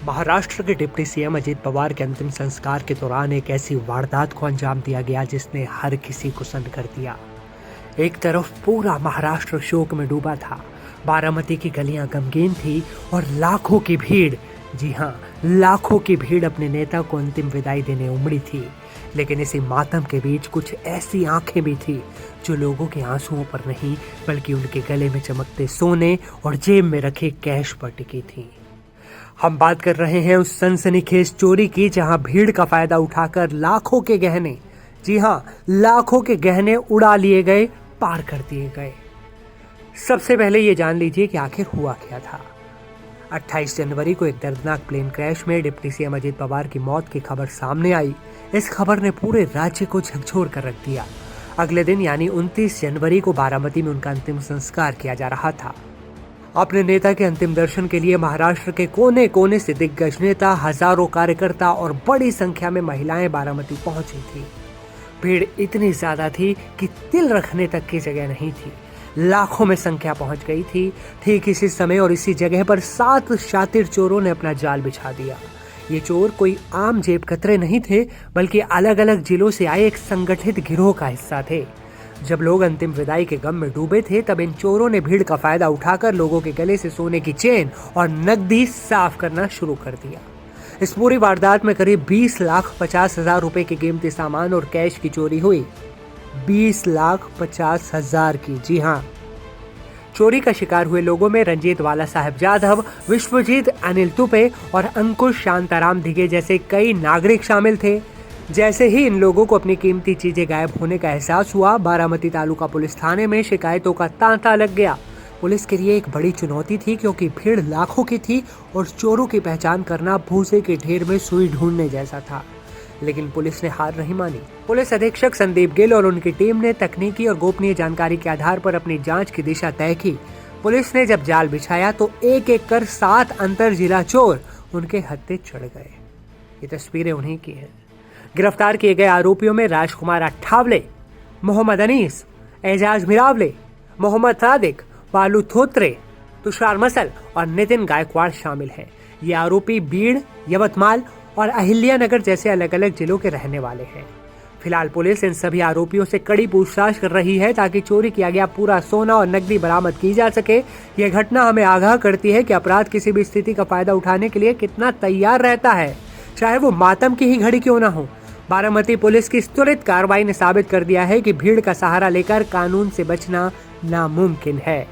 महाराष्ट्र के deputy CM Ajit Pawar के अंतिम संस्कार के दौरान एक ऐसी वारदात को अंजाम दिया गया जिसने हर किसी को सन्न कर दिया। एक तरफ पूरा महाराष्ट्र शोक में डूबा था, बारामती की गलियां गमगीन थी और लाखों की भीड़, जी हाँ, लाखों की भीड़ अपने नेता को अंतिम विदाई देने उमड़ी थी। लेकिन इसी मातम के बीच कुछ ऐसी आंखें भी थी जो लोगों के आंसुओं पर नहीं बल्कि उनके गले में चमकते सोने और जेब में रखे कैश पर टिकी थी। हम बात कर रहे हैं उस सनसनीखेज चोरी की जहां भीड़ का फायदा उठाकर लाखों के गहने, जी हां, लाखों के गहने उड़ा लिए गए, पार कर दिए गए। सबसे पहले ये जान लीजिए कि आखिर हुआ क्या था। 28 जनवरी को एक दर्दनाक प्लेन क्रैश में डिप्टी सीएम अजित पवार की मौत की खबर सामने आई। इस खबर ने पूरे राज्य को झकझोर कर रख दिया। अगले दिन यानी 29 जनवरी को बारामती में उनका अंतिम संस्कार किया जा रहा था। अपने नेता के अंतिम दर्शन के लिए महाराष्ट्र के कोने कोने से दिग्गज नेता, हजारों कार्यकर्ता और बड़ी संख्या में महिलाएं बारामती पहुंची थी। भीड़ इतनी ज्यादा थी कि तिल रखने तक की जगह नहीं थी। लाखों में संख्या पहुंच गई थी। ठीक इसी समय और इसी जगह पर 7 शातिर चोरों ने अपना जाल बिछा दिया। ये चोर कोई आम जेब कतरे नहीं थे, बल्कि अलग अलग जिलों से आए एक संगठित गिरोह का हिस्सा थे। जब लोग अंतिम विदाई के गम में डूबे थे, तब इन चोरों ने भीड़ का फायदा उठाकर लोगों के गले से सोने की चेन और नकदी साफ करना शुरू कर दिया। इस पूरी वारदात में करीब 20,50,000 रुपए के कीमती सामान और कैश की चोरी हुई। 20,50,000 की, जी हाँ। चोरी का शिकार हुए लोगों में रंजीत वाला साहब जाधव, विश्वजीत अनिल तुपे और अंकुश शांताराम धिगे जैसे कई नागरिक शामिल थे। जैसे ही इन लोगों को अपनी कीमती चीजें गायब होने का एहसास हुआ, बारामती तालुका पुलिस थाने में शिकायतों का तांता लग गया। पुलिस के लिए एक बड़ी चुनौती थी क्योंकि भीड़ लाखों की थी और चोरों की पहचान करना भूसे के ढेर में सुई ढूंढने जैसा था। लेकिन पुलिस ने हार नहीं मानी। पुलिस अधीक्षक संदीप गिल और उनकी टीम ने तकनीकी और गोपनीय जानकारी के आधार पर अपनी जांच की दिशा तय की। पुलिस ने जब जाल बिछाया तो एक एक कर 7 अंतर जिला चोर उनके हत्थे चढ़ गए। ये तस्वीरें उन्हीं की हैं। गिरफ्तार किए गए आरोपियों में राजकुमार अट्ठावले, मोहम्मद अनीस, एजाज मिरावले, मोहम्मद सादिक, बालू थोत्रे, तुषार मसल और नितिन गायकवाड़ शामिल हैं। ये आरोपी बीड़, यवतमाल और अहिल्यानगर जैसे अलग अलग जिलों के रहने वाले हैं। फिलहाल पुलिस इन सभी आरोपियों से कड़ी पूछताछ कर रही है ताकि चोरी किया गया पूरा सोना और नकदी बरामद की जा सके। यह घटना हमें आगाह करती है कि अपराध किसी भी स्थिति का फायदा उठाने के लिए कितना तैयार रहता है, चाहे वो मातम की ही घड़ी क्यों ना हो। बारामती पुलिस की इस त्वरित कार्रवाई ने साबित कर दिया है कि भीड़ का सहारा लेकर कानून से बचना नामुमकिन है।